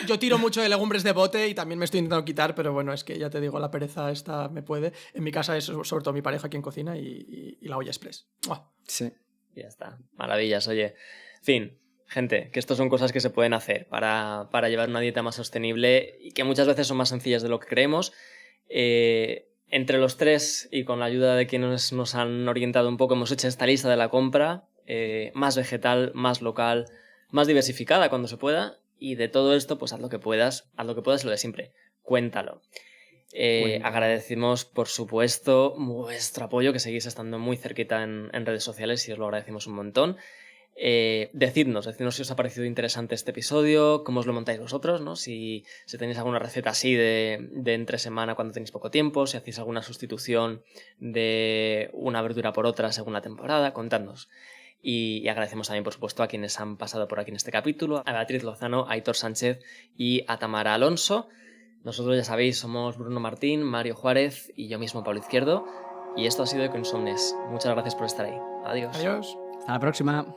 Yo tiro mucho de legumbres de bote y también me estoy intentando quitar, pero bueno, es que ya te digo, la pereza esta me puede. En mi casa es sobre todo mi pareja quien cocina y la olla express. ¡Mua! Sí. Ya está. Maravillas, oye. Fin. Gente, que esto son cosas que se pueden hacer para llevar una dieta más sostenible y que muchas veces son más sencillas de lo que creemos. Entre los tres y con la ayuda de quienes nos han orientado un poco, hemos hecho esta lista de la compra, más vegetal, más local, más diversificada cuando se pueda, y de todo esto, pues haz lo que puedas lo de siempre, cuéntalo. Agradecemos, por supuesto, vuestro apoyo, que seguís estando muy cerquita en redes sociales y os lo agradecemos un montón. Decidnos si os ha parecido interesante este episodio, cómo os lo montáis vosotros, ¿no? Si tenéis alguna receta así de entre semana cuando tenéis poco tiempo, si hacéis alguna sustitución de una verdura por otra según la temporada, contadnos. Y agradecemos también, por supuesto, a quienes han pasado por aquí en este capítulo, a Beatriz Lozano, a Aitor Sánchez y a Tamara Alonso. Nosotros, ya sabéis, somos Bruno Martín, Mario Juárez y yo mismo, Pablo Izquierdo, y esto ha sido Econsomnes. Muchas gracias por estar ahí. Adiós. Adiós. Hasta la próxima.